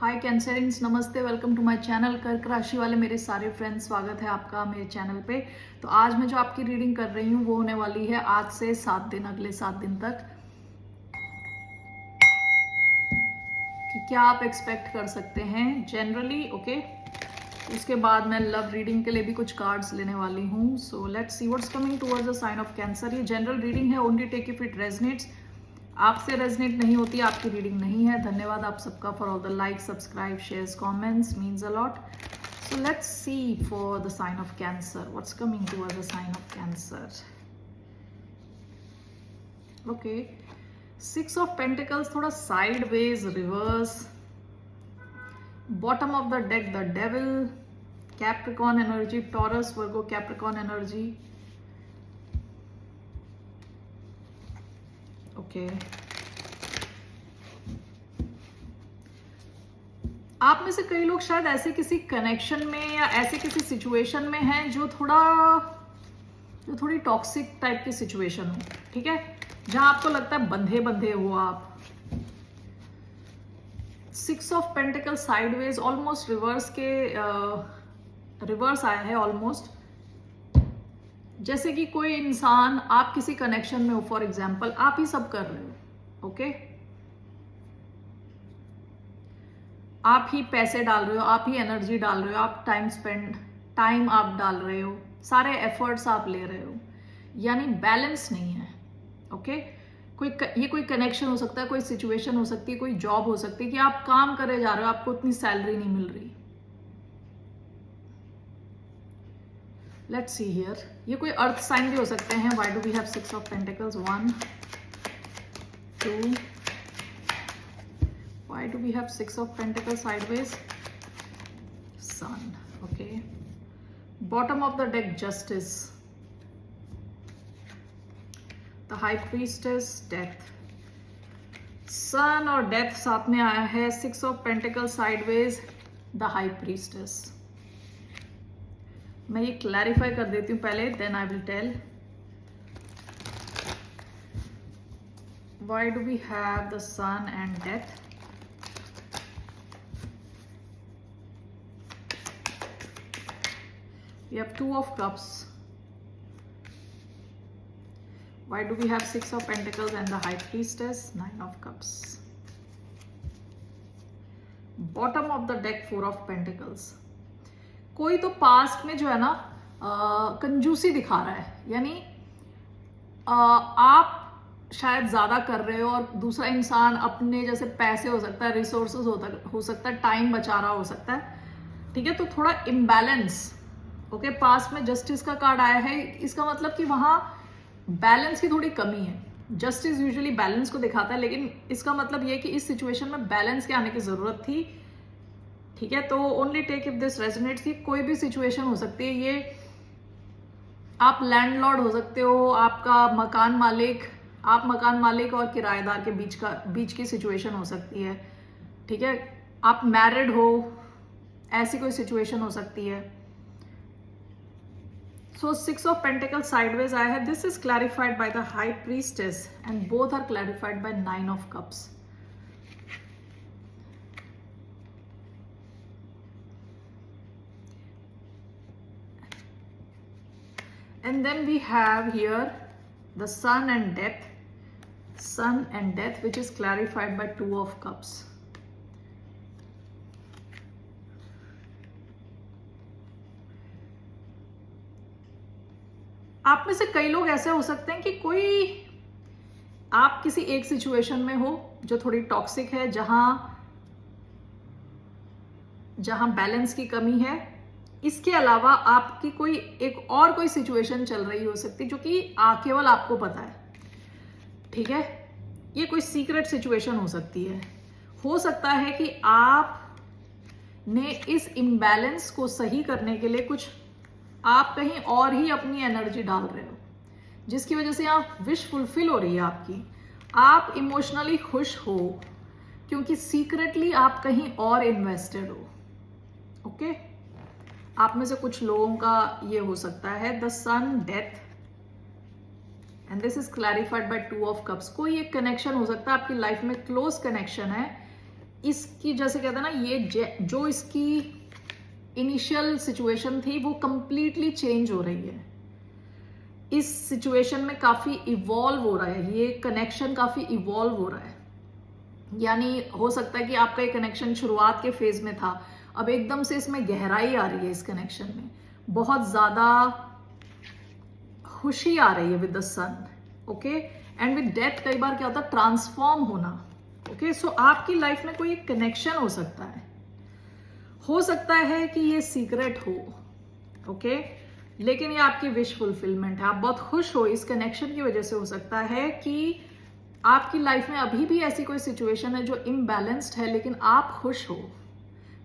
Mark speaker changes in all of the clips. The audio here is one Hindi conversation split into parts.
Speaker 1: हाय कैंसरियंस, नमस्ते, वेलकम टू माय चैनल। कर्क राशि वाले मेरे सारे फ्रेंड्स, स्वागत है आपका मेरे चैनल पे। तो आज मैं जो आपकी रीडिंग कर रही हूँ वो होने वाली है आज से 7 दिन, अगले 7 दिन तक, कि क्या आप एक्सपेक्ट कर सकते हैं जनरली। ओके, उसके बाद मैं लव रीडिंग के लिए भी कुछ कार्ड्स लेने वाली हूँ। So let's see what's coming towards the sign of Cancer. ये जनरल रीडिंग है, only take if it resonates. आपसे रेजनेट नहीं होती, आपकी रीडिंग नहीं है। धन्यवाद आप सबका for all the like, subscribe, shares, comments, means a lot. So let's see for the sign of Cancer. What's coming towards the sign of Cancer? Okay. Six of Pentacles, थोड़ा sideways, reverse. Bottom of the deck, the Devil. Capricorn energy, Taurus, Virgo, Capricorn energy. Okay. आप में से कई लोग शायद ऐसे किसी कनेक्शन में या ऐसे किसी सिचुएशन में हैं जो थोड़ी टॉक्सिक टाइप की सिचुएशन हो, ठीक है, जहां आपको लगता है बंधे बंधे हो आप। 6 of pentacle sideways, almost reverse के रिवर्स आया है ऑलमोस्ट। जैसे कि कोई इंसान, आप किसी कनेक्शन में हो, फॉर एग्जाम्पल आप ही सब कर रहे हो, ओके, आप ही पैसे डाल रहे हो, आप ही एनर्जी डाल रहे हो, आप टाइम आप डाल रहे हो, सारे एफर्ट्स आप ले रहे हो, यानी बैलेंस नहीं है। ओके, ये कोई कनेक्शन हो सकता है, कोई सिचुएशन हो सकती है, कोई जॉब हो सकती है कि आप काम करे जा रहे हो, आपको उतनी सैलरी नहीं मिल रही। लेट्स सी हियर, ये कोई अर्थ साइन भी हो सकते हैं। Why do we have 6 of pentacles? 1 2, why do we have 6 of Pentacles sideways? Sun. Okay, bottom of the deck, Justice, the High Priestess, Death. Sun और Death साथ में आया है। 6 of Pentacles sideways, the High Priestess. मैं ये क्लैरिफाई कर देती हूँ पहले, then I will tell. Why do we have the Sun and Death? We have 2 of Cups. Why do we have 6 of Pentacles and the High Priestess? 9 of Cups. Bottom of the deck, 4 of Pentacles. कोई तो पास्ट में जो है ना कंजूसी दिखा रहा है, यानी आप शायद ज्यादा कर रहे हो और दूसरा इंसान अपने जैसे पैसे हो सकता है, रिसोर्सेज हो सकता है, टाइम बचा रहा हो सकता है, ठीक है, तो थोड़ा इम्बैलेंस। ओके, पास्ट में जस्टिस का कार्ड आया है, इसका मतलब कि वहां बैलेंस की थोड़ी कमी है। जस्टिस यूजुअली बैलेंस को दिखाता है, लेकिन इसका मतलब ये कि इस सिचुएशन में बैलेंस के आने की जरूरत थी, ठीक है। तो only take if this resonates, की कोई भी सिचुएशन हो सकती है। ये आप लैंडलॉर्ड हो सकते हो, आपका मकान मालिक, आप मकान मालिक और किराएदार के बीच की सिचुएशन हो सकती है, ठीक है। आप मैरिड हो, ऐसी कोई सिचुएशन हो सकती है। So 6 of Pentacles sideways I have. This is clarified by the High Priestess and both are clarified by 9 of Cups. And then we have here the Sun and Death, which is clarified by 2 of Cups. आप में से कई लोग ऐसे हो सकते हैं कि कोई आप किसी एक सिचुएशन में हो जो थोड़ी टॉक्सिक है, जहां बैलेंस की कमी है। इसके अलावा आपकी कोई सिचुएशन चल रही हो सकती है जो कि केवल आपको पता है, ठीक है। ये कोई सीक्रेट सिचुएशन हो सकती है। हो सकता है कि आप ने इस इम्बैलेंस को सही करने के लिए कुछ आप कहीं और ही अपनी एनर्जी डाल रहे हो, जिसकी वजह से आप विश फुलफिल हो रही है आपकी। आप इमोशनली खुश हो क्योंकि सीक्रेटली आप कहीं और इन्वेस्टेड हो, ओके। आप में से कुछ लोगों का ये हो सकता है। The sun, death, and this is clarified by 2 of cups. कोई एक कनेक्शन हो सकता है आपकी लाइफ में, क्लोज कनेक्शन है, इसकी जैसे कहते हैं ना, ये जो इसकी इनिशियल सिचुएशन थी वो कंप्लीटली चेंज हो रही है। इस सिचुएशन में काफी इवॉल्व हो रहा है, ये कनेक्शन काफी इवॉल्व हो रहा है। यानी हो सकता है कि आपका ये कनेक्शन शुरुआत के फेज में था, अब एकदम से इसमें गहराई आ रही है, इस कनेक्शन में बहुत ज्यादा खुशी आ रही है with the sun. Okay, and with death कई बार क्या होता है, ट्रांसफॉर्म होना। ओके, सो आपकी लाइफ में कोई कनेक्शन हो सकता है कि ये सीक्रेट हो। ओके, लेकिन ये आपकी विश फुलफिलमेंट है, आप बहुत खुश हो इस कनेक्शन की वजह से। हो सकता है कि आपकी लाइफ में अभी भी ऐसी कोई सिचुएशन है जो इम्बैलेंस्ड है, लेकिन आप खुश हो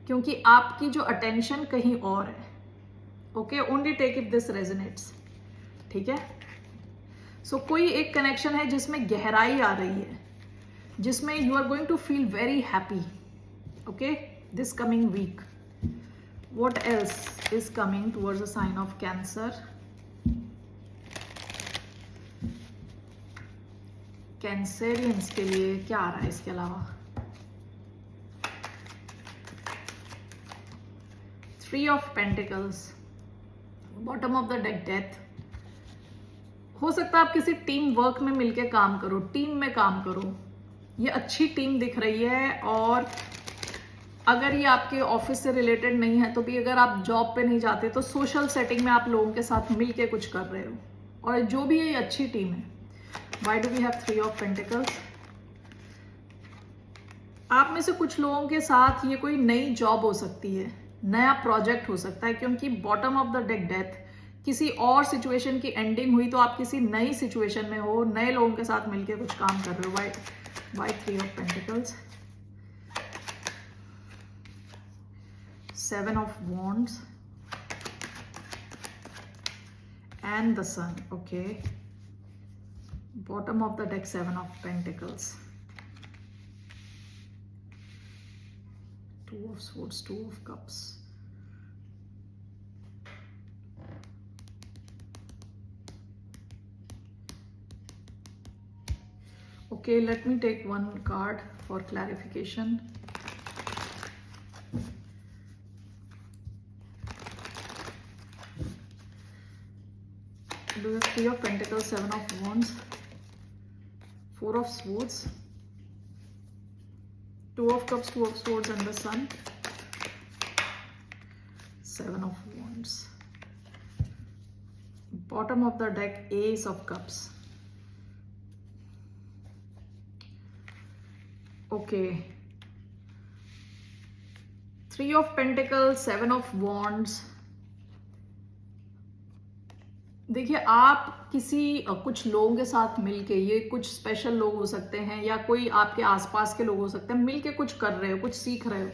Speaker 1: क्योंकि आपकी जो अटेंशन कहीं और है। Okay, only take if this resonates. ठीक है, सो कोई एक कनेक्शन है जिसमें गहराई आ रही है, जिसमें you are going to feel very happy. Okay, this coming week. What else is coming towards the sign of Cancer? Cancerians के लिए क्या आ रहा है इसके अलावा? 3 of Pentacles, bottom of the deck death. हो सकता है आप किसी टीम वर्क में मिलके काम करो, टीम में काम करो, ये अच्छी टीम दिख रही है। और अगर ये आपके ऑफिस से रिलेटेड नहीं है तो भी, अगर आप जॉब पे नहीं जाते तो सोशल सेटिंग में आप लोगों के साथ मिलके कुछ कर रहे हो, और जो भी है ये अच्छी टीम है। Why do we have 3 of Pentacles? आप में से कुछ लोगों के साथ ये कोई नई जॉब हो सकती है, नया प्रोजेक्ट हो सकता है, क्योंकि bottom of the deck death, किसी और सिचुएशन की एंडिंग हुई तो आप किसी नई सिचुएशन में हो, नए लोगों के साथ मिलके कुछ काम कर रहे हो। Why 3 of Pentacles? 7 of Wands and the Sun. Okay, bottom of the deck 7 of Pentacles, 2 of Swords, 2 of Cups. Okay, let me take one card for clarification. Do the 3 of Pentacles, 7 of Wands, 4 of Swords, 2 of Cups, 2 of Swords and the Sun, 7 of Wands. Bottom of the deck, Ace of Cups. Okay. 3 of Pentacles, 7 of Wands. देखिए, आप कुछ लोगों के साथ मिलके, ये कुछ स्पेशल लोग हो सकते हैं या कोई आपके आसपास के लोग हो सकते हैं, मिलके कुछ कर रहे हो, कुछ सीख रहे हो,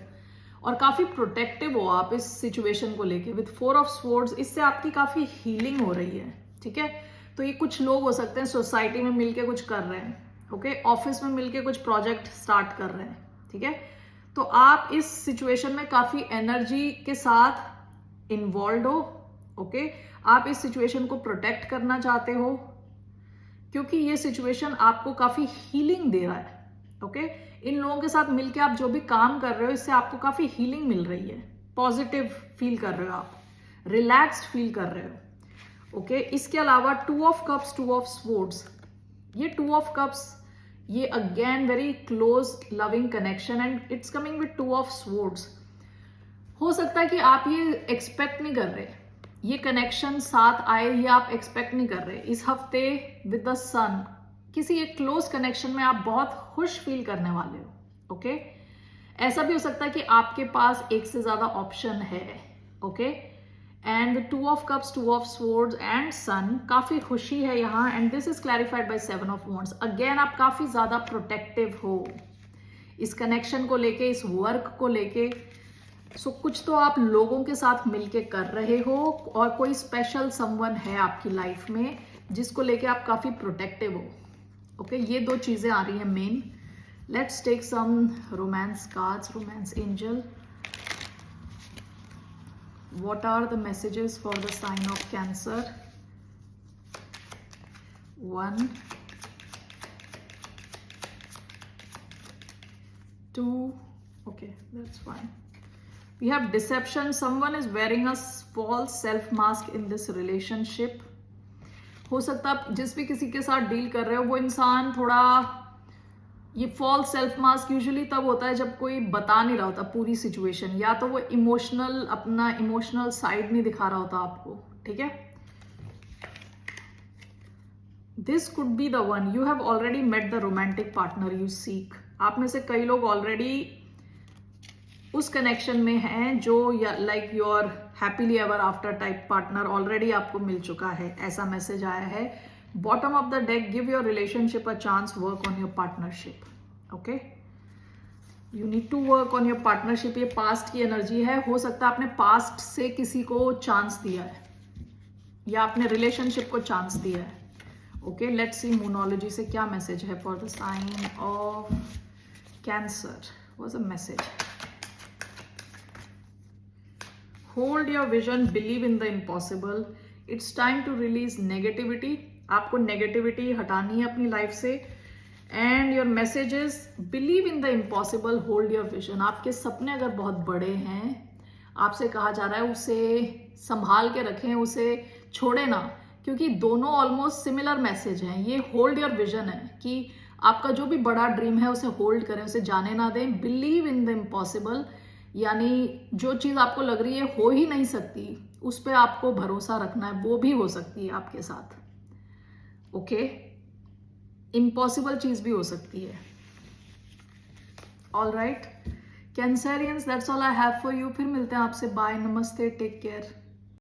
Speaker 1: और काफी प्रोटेक्टिव हो आप इस सिचुएशन को लेके। विद 4 ऑफ स्वॉर्ड्स, इससे आपकी काफी हीलिंग हो रही है। ठीक है, तो ये कुछ लोग हो सकते हैं सोसाइटी में मिलके कुछ कर रहे हैं। ओके, ऑफिस में मिलके कुछ प्रोजेक्ट स्टार्ट कर रहे हैं। ठीक है, तो आप इस सिचुएशन में काफी एनर्जी के साथ इन्वॉल्व हो। ओके, आप इस सिचुएशन को प्रोटेक्ट करना चाहते हो क्योंकि ये सिचुएशन आपको काफी हीलिंग दे रहा है। ओके, इन लोगों के साथ मिलके आप जो भी काम कर रहे हो, इससे आपको काफी हीलिंग मिल रही है, पॉजिटिव फील कर रहे हो आप, रिलैक्स्ड फील कर रहे हो। ओके, इसके अलावा 2 ऑफ कप्स, 2 ऑफ स्वॉर्ड्स, ये 2 ऑफ कप्स, ये again very close loving connection and it's coming with 2 of swords. हो सकता है कि आप ये एक्सपेक्ट नहीं कर रहे, ये कनेक्शन साथ आए, ये आप एक्सपेक्ट नहीं कर रहे। इस हफ्ते विद द सन, किसी एक क्लोज कनेक्शन में आप बहुत खुश फील करने वाले हो। ओके, ऐसा भी हो सकता है कि आपके पास एक से ज्यादा ऑप्शन है। Okay, and 2 of cups, 2 of swords and sun, काफी खुशी है यहाँ, and this is clarified by 7 of wands. Again आप काफी ज्यादा प्रोटेक्टिव हो इस कनेक्शन को लेके, इस वर्क को लेके। सो कुछ तो आप लोगों के साथ मिलके कर रहे हो, और कोई स्पेशल समवन है आपकी लाइफ में जिसको लेके आप काफी प्रोटेक्टिव हो। ओके, ये 2 चीजें आ रही हैं मेन। Let's take some romance cards, romance angel. What are the messages for the sign of Cancer? 1, 2, Okay, that's fine. We have deception. Someone is wearing a false self mask in this relationship. हो सकता है जिस भी किसी के साथ डील कर रहे हो वो इंसान थोड़ा, ये फॉल्स सेल्फ मास्क यूजुअली तब होता है जब कोई बता नहीं रहा होता पूरी सिचुएशन, या तो वो इमोशनल, अपना इमोशनल साइड नहीं दिखा रहा होता आपको, ठीक है. This could be the one. You have already met the romantic partner you seek. आप में से कई लोग ऑलरेडी उस कनेक्शन में हैं जो like your happily ever after type partner already आपको मिल चुका है, ऐसा मैसेज आया है. Bottom of the deck, give your relationship a chance, work on your partnership. Okay, you need to work on your partnership. ये पास्ट की एनर्जी है. हो सकता है आपने पास्ट से किसी को चांस दिया है या आपने रिलेशनशिप को चांस दिया है. ओके, लेट्स सी मूनोलॉजी से क्या मैसेज है for the sign of Cancer. What's a message? Hold your vision, believe in the impossible. It's time to release negativity. आपको नेगेटिविटी हटानी है अपनी लाइफ से. And your message is believe in the impossible, hold your vision. आपके सपने अगर बहुत बड़े हैं, आपसे कहा जा रहा है उसे संभाल के रखें, उसे छोड़े ना, क्योंकि दोनों ऑलमोस्ट सिमिलर मैसेज हैं. ये होल्ड योर विजन है कि आपका जो भी बड़ा ड्रीम है उसे होल्ड करें, उसे जाने ना दें. बिलीव इन द इम्पॉसिबल, यानी जो चीज आपको लग रही है हो ही नहीं सकती, उस पर आपको भरोसा रखना है, वो भी हो सकती है आपके साथ. ओके, इम्पॉसिबल चीज भी हो सकती है. All right Cancerians, that's all I have for you. फिर मिलते हैं आपसे. बाय, नमस्ते, टेक केयर.